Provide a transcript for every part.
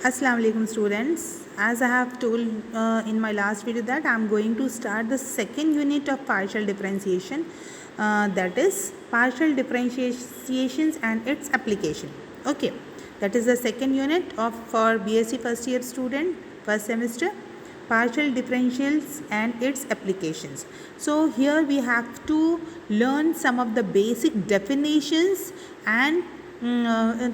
Assalamu alaikum students. As I have told in my last video that I am going to start the second unit of partial differentiation, that is partial differentiations and its application. Okay, that is the second unit of for BSc first year student, first semester, partial differentials and its applications. So here we have to learn some of the basic definitions and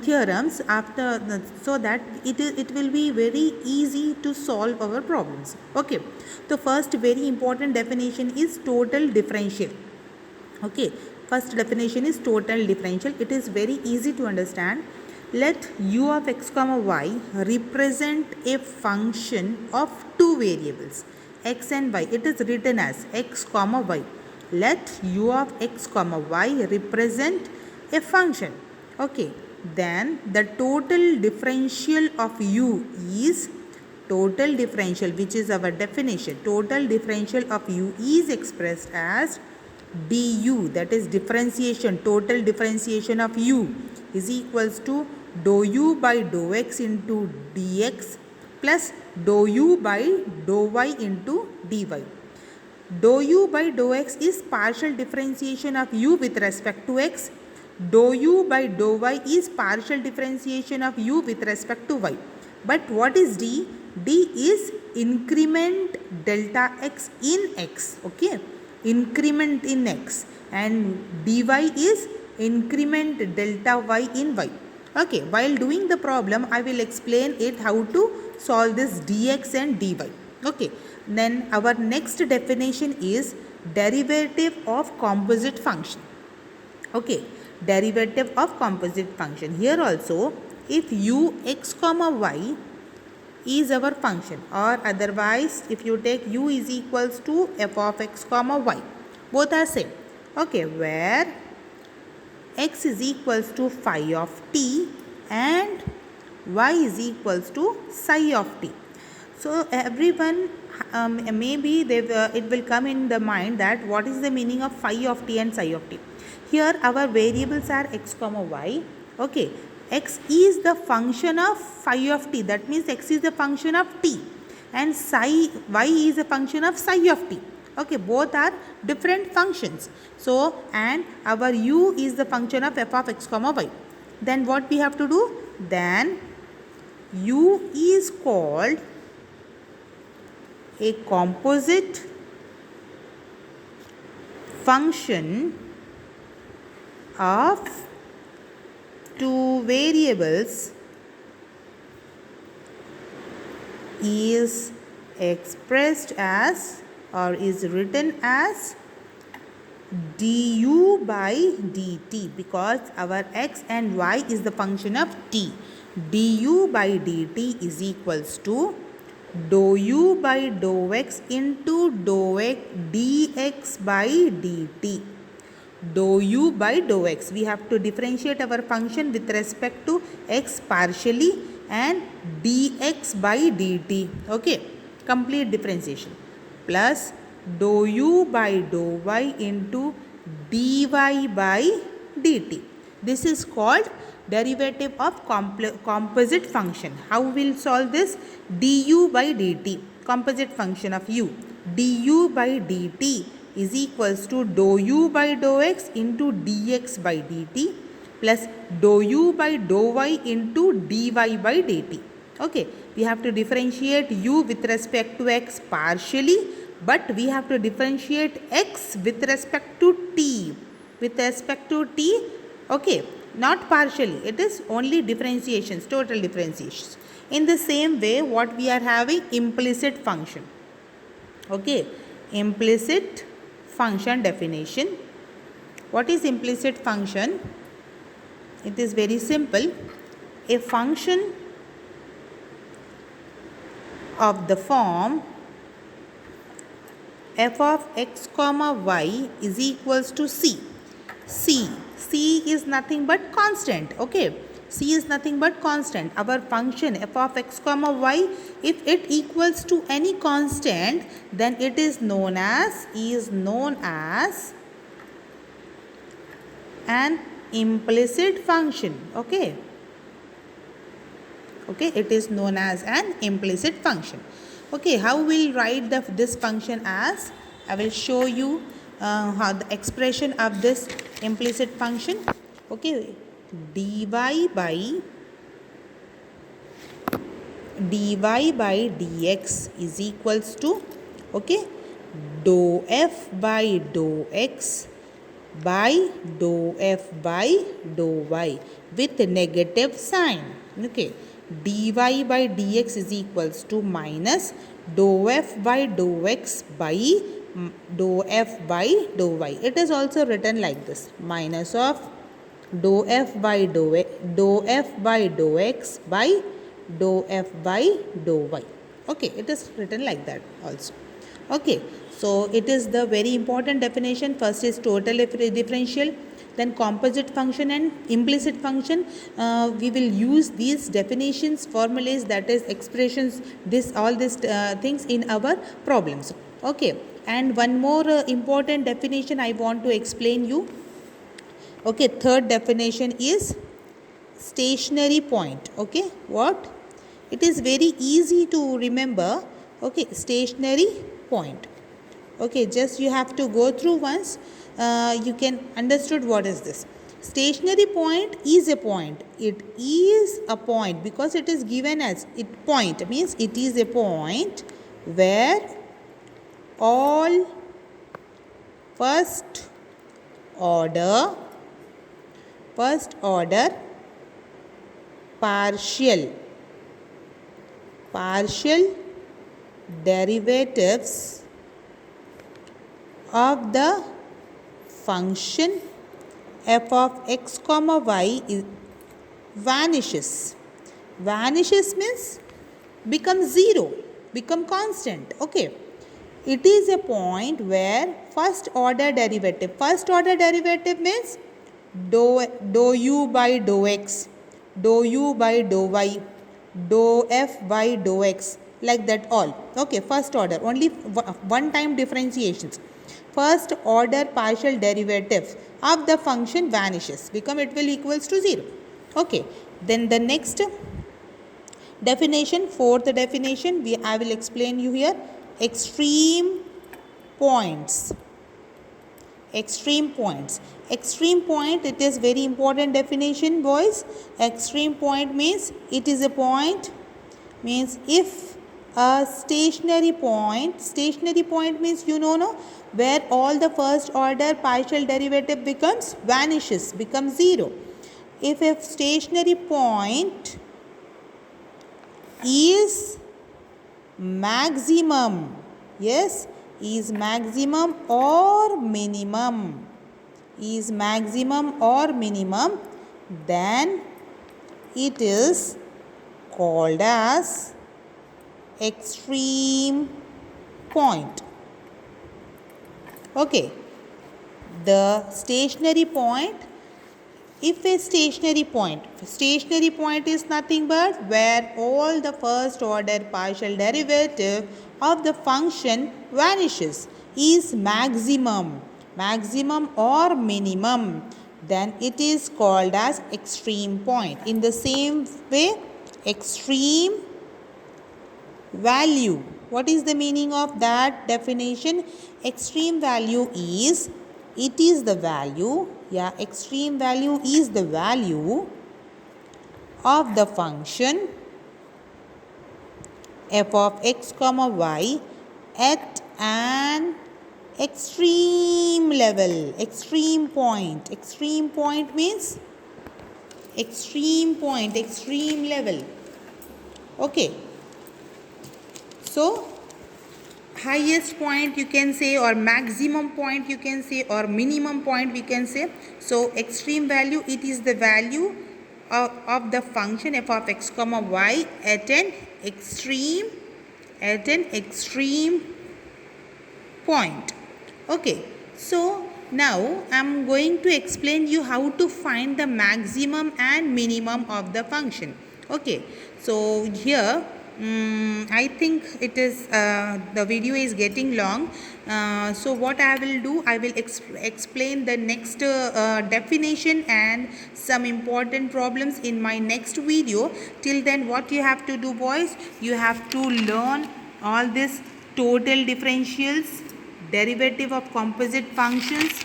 theorems after so that it will be very easy to solve our problems. Okay, the first very important definition is total differential. Okay, first definition is total differential. It is very easy to understand. Let u of x comma y represent a function of two variables x and y. It is written as x comma y. Let u of x comma y represent a function. Okay, then the total differential of u is total differential, which is our definition. Total differential of u is expressed as du, that is differentiation. Total differentiation of u is equals to dou u by dou x into dx plus dou u by dou y into dy. Dou u by dou x is partial differentiation of u with respect to x. Dou u by dou y is partial differentiation of u with respect to y. But what is d? D is increment delta x in x. Okay, increment in x, and dy is increment delta y in y. Okay, while doing the problem I will explain it how to solve this dx and dy. Okay, then our next definition is derivative of composite function. Okay, derivative of composite function. Here also, if u x comma y is our function, or otherwise if you take u is equals to f of x comma y, both are same. Okay, where x is equals to phi of t and y is equals to psi of t. So everyone maybe it will come in the mind that what is the meaning of phi of t and psi of t. Here our variables are x comma y. Okay, x is the function of phi of t, that means x is the function of t, and psi y is a function of psi of t. Okay, both are different functions. So, and our u is the function of f of x comma y. Then what we have to do? Then u is called a composite function of two variables is expressed as or is written as du by dt, because our x and y is the function of t. Du by dt is equals to dou u by dou x into dou x dx by dt. Dou u by dou x, we have to differentiate our function with respect to x partially, and dx by dt. Okay, complete differentiation, plus dou u by dou y into dy by dt. This is called derivative of composite function. How we will solve this? Du by dt, composite function of u, du by dt is equals to dou u by dou x into dx by dt plus dou u by dou y into dy by dt. Okay, we have to differentiate u with respect to x partially, but we have to differentiate x with respect to t. With respect to t, okay, not partially, it is only differentiations, total differentiations. In the same way, what we are having? Implicit function. Okay, implicit function definition. What is implicit function? It is very simple. A function of the form f of x comma y is equals to c. C is nothing but constant. Okay, c is nothing but constant. Our function f of x comma y, if it equals to any constant, then it is known as an implicit function. Okay, Okay, it is known as an implicit function. Okay, how we'll write this function as? I will show you how the expression of this implicit function. Okay, dy by dx is equals to, okay, dou f by dou x by dou f by dou y with negative sign. Okay, dy by dx is equals to minus dou f by dou x by dou f by dou y. It is also written like this, minus of dou f by dou f by dou x by dou f by dou y. Okay, it is written like that also. Okay, so it is the very important definition. First is total differential, then composite function and implicit function. We will use these definitions, formulas, that is expressions, all these things in our problems. Okay, and one more important definition I want to explain you. Okay, third definition is stationary point. Okay, what? It is very easy to remember. Okay, stationary point. Okay, just you have to go through once. You can understood what is this. Stationary point is a point. It is a point because it is given as it point, means it is a point where all first order partial derivatives of the function f of x comma y vanishes. Vanishes means become zero, become constant. Okay, it is a point where first order derivative means dou u by dou x, dou u by dou y, dou f by dou x, like that all. Okay, first order, only one time differentiations. First order partial derivative of the function vanishes, become it will equals to 0. Okay, then the next definition, fourth definition, I will explain you here. Extreme points. Extreme point, it is very important definition, boys. Extreme point means it is a point, means if a stationary point means no, where all the first order partial derivative vanishes, becomes 0. If a stationary point is maximum, yes, is maximum or minimum, then it is called as extreme point. Okay, the stationary point, if a stationary point is nothing but where all the first order partial derivative of the function vanishes, is maximum or minimum, then it is called as extreme point. In the same way, extreme value, what is the meaning of that definition? Extreme value is, it is the value, extreme value is the value of the function f of x comma y at an extreme level, extreme point. Extreme point means extreme level. Okay, so highest point you can say, or maximum point you can say, or minimum point we can say. So extreme value, it is the value of the function f of x comma y at an extreme point. Okay, so now I am going to explain you how to find the maximum and minimum of the function. Okay, so here I think it is the video is getting long. So what I will do, I will explain the next definition and some important problems in my next video. Till then, what you have to do, boys, you have to learn all this total differentials, derivative of composite functions,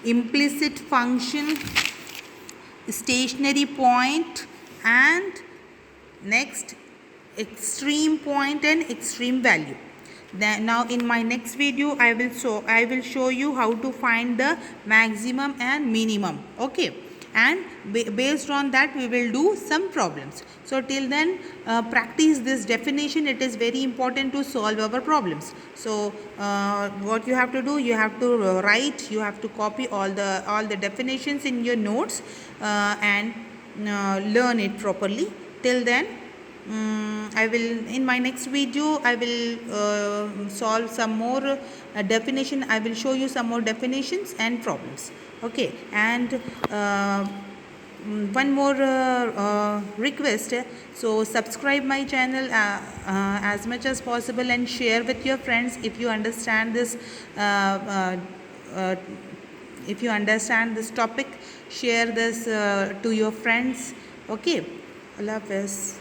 implicit function, stationary point, and next extreme point and extreme value. Then now in my next video I will show you how to find the maximum and minimum. Okay, and based on that we will do some problems. So till then, practice this definition. It is very important to solve our problems. So what you have to do, you have to write, you have to copy all the definitions in your notes, and learn it properly. Till then, I will, in my next video I will solve some more definition. I will show you some more definitions and problems. Okay, and one more request. So subscribe my channel as much as possible and share with your friends if you understand this. If you understand this topic, share this to your friends. Okay, Allah Hafiz.